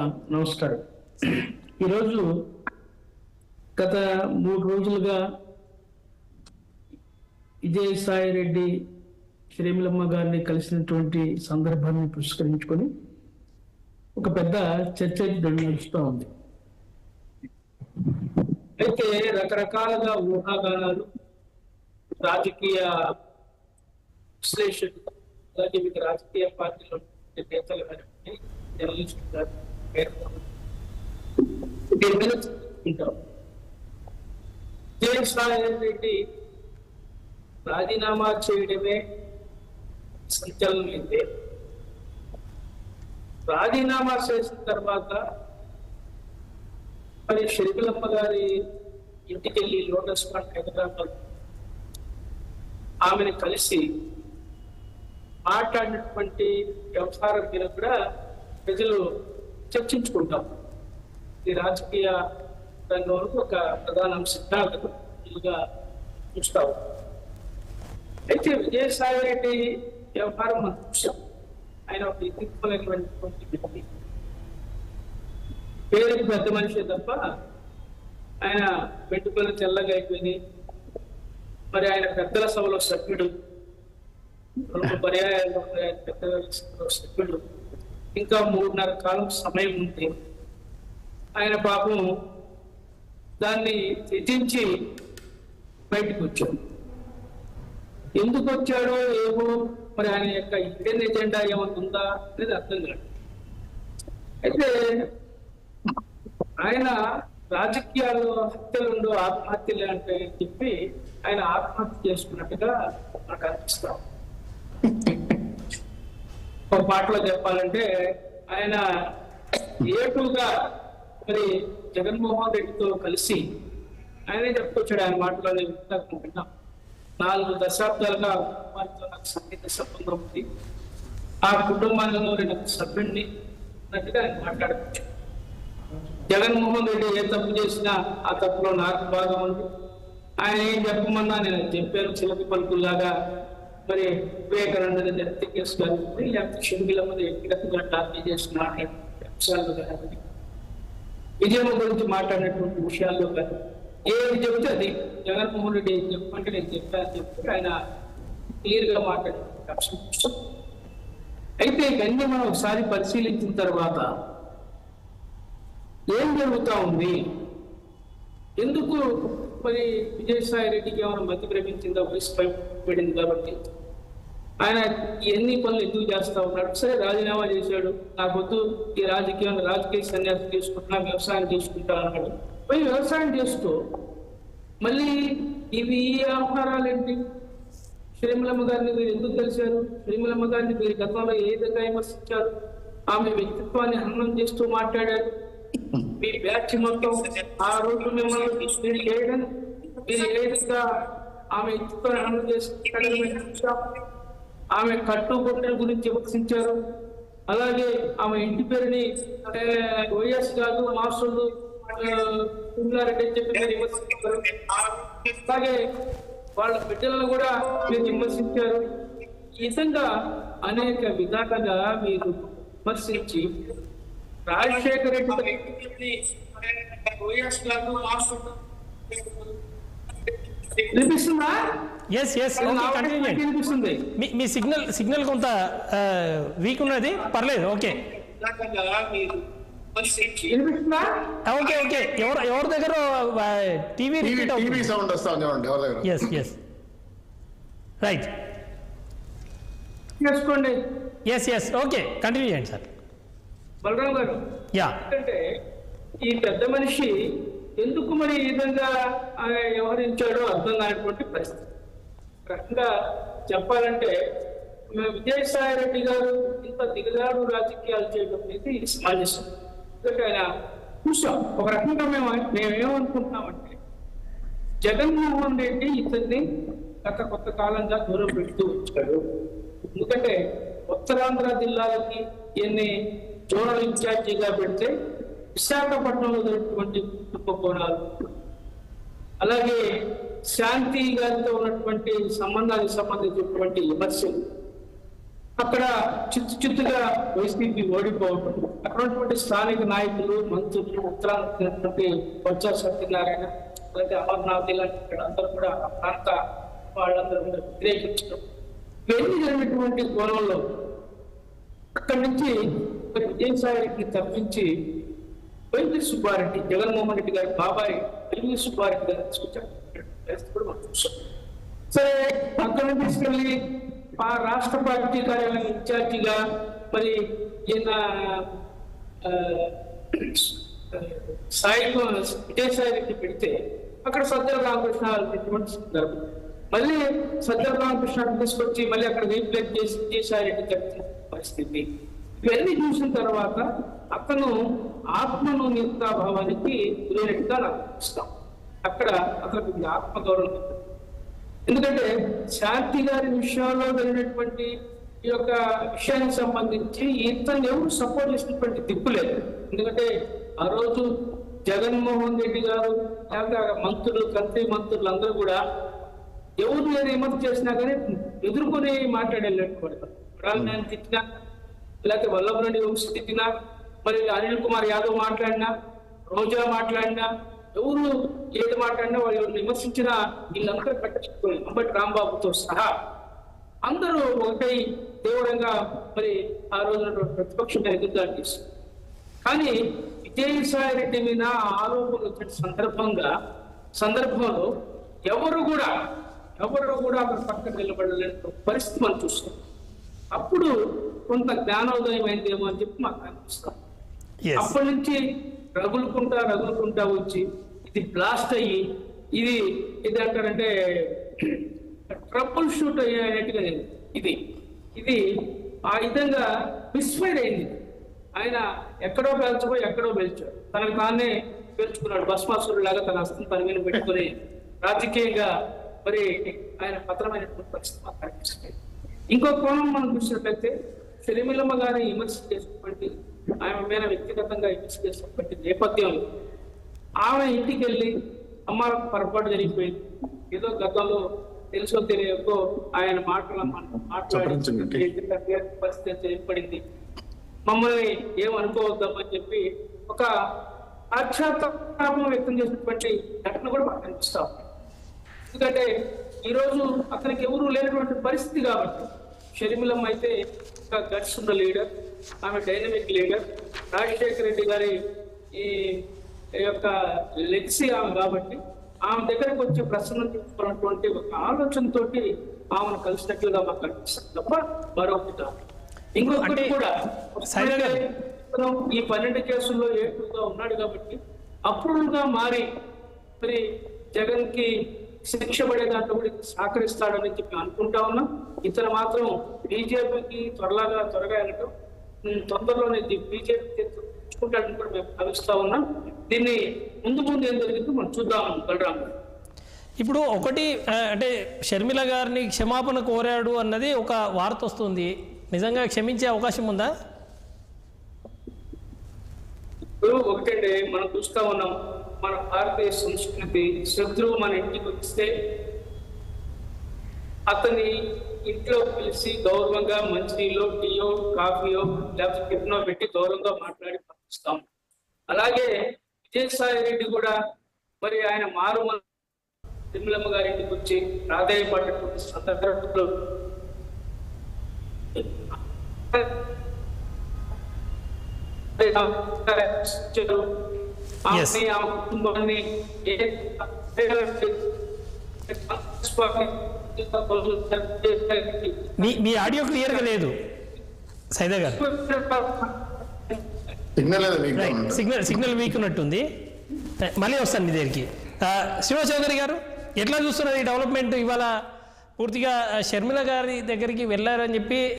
నమస్కారం. ఈరోజు గత 3 రోజులుగా విజయసాయి రెడ్డి శ్రీమిలమ్మ గారిని కలిసినటువంటి సందర్భాన్ని పురస్కరించుకొని ఒక పెద్ద చర్చ నడుస్తూ ఉంది. అయితే రకరకాలుగా ఊహాగానాలు, రాజకీయ విశ్లేషకులు, అలాగే వివిధ రాజకీయ పార్టీలో నేతలు కానీ జర్నలిస్టులు కానీ విజయసాయి రెడ్డి రాజీనామా చేయడమే సంచలనమైంది. రాజీనామా చేసిన తర్వాత మరి షర్మిలమ్మ గారి ఇంటికి వెళ్ళి లోటస్ పాండ్ హైదరాబాద్ ఆమెను కలిసి మాట్లాడినటువంటి వ్యవహారం మీద కూడా ప్రజలు చర్చించుకుంటాం. ఇది రాజకీయ రంగంలో ఒక ప్రధాన అంశంగా చూస్తాం. అయితే విజయసాయి రెడ్డి వ్యవహారం మనం చూసాం. ఆయన ఒక వ్యక్తిత్వమైనటువంటి వ్యక్తి, పేరుకి పెద్ద మనిషి తప్ప ఆయన వెంట్రుకలు తెల్లగా అయిపోయింది. మరి ఆయన పెద్దల సభలో సభ్యుడు, పర్యాయాలు పెద్దల సభ్యుడు. ఇంకా 3.5 కాలం సమయం ఉంది. ఆయన పాపం దాన్ని త్యజించి బయటకు వచ్చాడు. ఎందుకు వచ్చాడో ఏమో, మరి ఆయన యొక్క ఇండియన్ ఎజెండా ఏమంటుందా అనేది అర్థం కాదు. అయితే ఆయన రాజకీయాల్లో హత్యలుండో ఆత్మహత్యలే అంటే చెప్పి ఆయన ఆత్మహత్య చేసుకున్నట్టుగా నాకు అనిపిస్తాం. ఒక మాటలో చెప్పాలంటే ఆయన ఏటుగా మరి జగన్మోహన్ రెడ్డితో కలిసి ఆయనే చెప్పుకొచ్చాడు. ఆయన మాటలో వింటున్నాం. 4 దశాబ్దాలుగా కుటుంబాలతో నాకు సన్నిహిత సంబంధం ఉంది, ఆ కుటుంబాలలో నేను సభ్యుడిని అన్నట్టుగా ఆయన మాట్లాడుకోవచ్చు. జగన్మోహన్ రెడ్డి ఏ తప్పు చేసినా ఆ తప్పులో నాకు భాగం ఉంది. ఆయన ఏం చెప్పమన్నా నేను చెప్పాను. చిలక పలుకుల్లాగా మరి వివేకానంద హత్య కేసు కానీ, లేకపోతే షర్మిలమ్మ వ్యక్తిగతంగా టార్గెట్ చేసిన అంశాల్లో కానీ, విజయమ్మ గురించి మాట్లాడినటువంటి విషయాల్లో కానీ ఏది చెబితే అది జగన్మోహన్ రెడ్డి ఏం చెప్పంటే నేను చెప్పాను చెప్తే ఆయన క్లియర్ గా మాట్లాడే అంశం. అయితే ఇవన్నీ మనం ఒకసారి పరిశీలించిన తర్వాత ఏం జరుగుతూ ఉంది, ఎందుకు మరి విజయసాయి రెడ్డికి ఏమైనా మతి భ్రమించిందా, వయసు పడింది కాబట్టి ఆయన ఎన్ని పనులు ఎందుకు చేస్తా ఉన్నాడు? సరే, రాజీనామా చేశాడు, నాకొద్దు ఈ రాజకీయ సన్యాసం తీసుకుంటున్నా, వ్యవసాయం చేసుకుంటా అన్నాడు. పోయి వ్యవసాయం చేస్తూ మళ్ళీ ఇవి ఆహారాలు ఏంటి? శ్రీమిలమ్మ గారిని మీరు ఎందుకు కలిశారు? శ్రీమిలమ్మ గారిని మీరు గతంలో ఏ విధంగా విమర్శించారు? ఆమె వ్యక్తిత్వాన్ని హననం చేస్తూ మాట్లాడారు. మీ బ్యాచ్ మొత్తం ఆ రోజు మిమ్మల్ని మీరు ఏ విధంగా ఆమె వ్యక్తిత్వాన్ని హననం చేసి ఆమె కట్టుబొట్టల గురించి విమర్శించారు. అలాగే ఆమె ఇంటి పేరుని వైఎస్ గారు మాస్టర్లు రెడ్డి అని చెప్పి మీరు విమర్శించారు. అలాగే వాళ్ళ బిడ్డలను కూడా మీరు విమర్శించారు. ఈ విధంగా అనేక విధాలుగా మీరు విమర్శించి రాజశేఖర రెడ్డి వినిపిస్తుందా? మీ సిగ్నల్ కొంత వీక్ ఉన్నది, పర్లేదు. ఓకే ఓకే ఓకే ఎవరి దగ్గర టీవీ సౌండ్ వస్తుంది. ఎస్ రైట్, చేసుకోండి. ఎస్ ఓకే, కంటిన్యూ చేయండి సార్. బలరాం గారు, ఎందుకంటే ఈ పెద్ద మనిషి ఎందుకు మరి ఈ విధంగా వ్యవహరించాడో అర్థం కానటువంటి పరిస్థితి. రకంగా చెప్పాలంటే విజయసాయి రెడ్డి గారు ఇంత దిగజారు రాజకీయాలు చేయడం అనేది సమాజం. ఎందుకంటే ఆయన చూసాం. ఒక రకంగా మేమేమనుకుంటున్నామంటే జగన్మోహన్ రెడ్డి ఇతన్ని గత కొంత కాలంగా దూరం పెడుతూ వచ్చాడు. ఎందుకంటే ఉత్తరాంధ్ర జిల్లాలకి ఎన్ని జోనల్ ఇన్ఛార్జిగా పెడితే విశాఖపట్నంలో జరిగినటువంటి కుంభకోణాలు, అలాగే శాంతి గారితో ఉన్నటువంటి సంబంధానికి సంబంధించినటువంటి విమర్శలు, అక్కడ చిత్తుగా వైసీపీ ఓడిపోవడం, అక్కడ ఉన్నటువంటి స్థానిక నాయకులు, మంత్రులు, ఉత్తరాంధ్రటువంటి బొత్స సత్యనారాయణ, అలాగే అమర్నాథ్ ఇలాంటి అందరూ కూడా ఆ ప్రాంత వాళ్ళందరూ కూడా వ్యతిరేకించడం, ఇవన్నీ జరిగినటువంటి కోణంలో అక్కడి నుంచి మరి విజయసాయి రెడ్డిని తప్పించి వైవి సుబ్బారెడ్డి, జగన్మోహన్ రెడ్డి గారి బాబాయ్ వైవి సుబ్బారెడ్డి గారు తీసుకొచ్చారు. కూడా మనం చూసాం. సరే, అక్కడ తీసుకెళ్ళి ఆ రాష్ట్ర పార్టీ కార్యాలయం ఇన్ఛార్జిగా మరి ఈయన విజయసాయి రెడ్డి పెడితే అక్కడ సజ్జల రామకృష్ణ పెట్టినటువంటి సందర్భం. మళ్ళీ సజ్జల రామకృష్ణ తీసుకొచ్చి మళ్ళీ అక్కడ రీప్లేస్ చేసి విజయసాయి రెడ్డి కట్టిన పరిస్థితి. ఇవన్నీ చూసిన తర్వాత అతను ఆత్మనిర్భావానికి గురైనట్టుగా నాకు ఇస్తాం. అక్కడ అతనికి ఆత్మగౌరవం. ఎందుకంటే శాంతి గారి విషయంలో జరిగినటువంటి ఈ యొక్క విషయానికి సంబంధించి ఇతను ఎవరు సపోర్ట్ చేసినటువంటి దిక్కు లేదు. ఎందుకంటే ఆ రోజు జగన్మోహన్ రెడ్డి గారు మంత్రులు, కంత్రి మంత్రులు అందరూ కూడా ఎవరు నేను విమర్శ చేసినా కానీ ఎదుర్కొని మాట్లాడేటట్టు నేను తిట్టినా, లేకపోతే వల్లభరెడ్డి వంశీ తిట్టినా, మరి అనిల్ కుమార్ యాదవ్ మాట్లాడినా, రోజా మాట్లాడినా, ఎవరు ఏది మాట్లాడినా వాళ్ళు విమర్శించినా వీళ్ళందరూ పట్టించుకోవాలి. అంబటి రాంబాబుతో సహా అందరూ ఒకటై తీవ్రంగా మరి ఆ రోజున ప్రతిపక్షంగా ఎదురుదాడి చేశారు. కానీ విజయసాయి రెడ్డి మీద ఆరోపణలు వచ్చిన సందర్భంలో ఎవరు కూడా అక్కడ పక్కన నిలబడలేని పరిస్థితి మనం చూస్తాం. అప్పుడు కొంత జ్ఞానోదయం అయిందేమో అని చెప్పి మాకు అనిపిస్తాం. అప్పటి నుంచి రగులుకుంటా వచ్చి ఇది బ్లాస్ట్ అయ్యి ఇది అంటారంటే ట్రబుల్ షూట్ అయ్యేట్టుగా ఇది ఆ విధంగా మిస్ఫైర్ అయింది. ఆయన ఎక్కడో పేల్చబోయి ఎక్కడో పేల్చాడు. తనకు తానే పేల్చుకున్నాడు. భస్మాసురుడు లాగా తన హస్తం తన మీద పెట్టుకుని రాజకీయంగా మరి ఆయన పత్రమైనటువంటి పరిస్థితి మాకు కనిపిస్తుంది. ఇంకో కోణం మనం చూసినట్లయితే షర్మిలమ్మ గారిని విమర్శ చేసినటువంటి, ఆమె మీద వ్యక్తిగతంగా విమర్శ చేసినటువంటి నేపథ్యంలో ఆమె ఇంటికి వెళ్ళి అమ్మ పొరపాటు జరిగిపోయింది, ఏదో గతంలో తెలుసో తెలియకో ఆయన మాట్లాడి పరిస్థితి ఏర్పడింది, మమ్మల్ని ఏమనుకోవద్దామని చెప్పి ఒక పశ్చాత్తాపం వ్యక్తం చేసినటువంటి ఘటన కూడా మాకు కనిపిస్తాం. ఎందుకంటే ఈరోజు అతనికి ఎవరు లేనటువంటి పరిస్థితి కాబట్టి షర్మిలమ్మ అయితే ఒక గట్స్ ఉన్న లీడర్, ఆమె డైనమిక్ లీడర్, రాజశేఖర రెడ్డి గారి ఈ యొక్క లెక్సీ ఆమె కాబట్టి ఆమె దగ్గరకు వచ్చి ప్రసన్నం చేసుకోవాలన్నటువంటి ఒక ఆలోచనతో ఆమెను కలిసినట్లుగా మాకు కనిపిస్తుంది తప్ప మరొకటి. ఇంకొకటి కూడా ఈ 12 కేసుల్లో ఏటుగా ఉన్నాడు కాబట్టి అప్రూవ్గా మారి మరి జగన్ కి శిక్ష పడే దాంట్లో కూడా సహకరిస్తాడని చెప్పి అనుకుంటా ఉన్నాం. ఇతను మాత్రం బీజేపీకి త్వరగా వెళ్ళటం, తొందరలోనే బీజేపీ తెచ్చుకుంటాడని కూడా మేము భావిస్తా ఉన్నాం. దీన్ని ముందు ఏం జరిగిందో మనం చూద్దాం. బలరాం ఇప్పుడు ఒకటి అంటే షర్మిల గారిని క్షమాపణ కోరాడు అన్నది ఒక వార్త వస్తుంది. నిజంగా క్షమించే అవకాశం ఉందా? ఒకటంటే మనం చూస్తా ఉన్నాం, మన భారతీయ సంస్కృతి శత్రువు మన ఇంటికి వస్తే అతని ఇంట్లో పిలిచి గౌరవంగా మంచినీళ్ళు, టీయో, కాఫీయో లేకపోతే టిఫినో పెట్టి గౌరవంగా మాట్లాడి పంపిస్తాం. అలాగే విజయసాయి రెడ్డి కూడా మరి ఆయన తిరుమలమ్మ గారి ఇంటికి వచ్చి ప్రాధాన్యపడినటువంటి సందర్భంలో కుటుంబాన్ని మీ ఆడియో క్లియర్గా లేదు సైదా గారు. సిగ్నల్ వీక్ ఉన్నట్టుంది. మళ్ళీ వస్తాను మీ దగ్గరికి. శివచౌదరి గారు, ఎట్లా చూస్తున్నారు ఈ డెవలప్మెంట్? ఇవాళ పూర్తిగా షర్మిల గారి దగ్గరికి వెళ్ళారని చెప్పి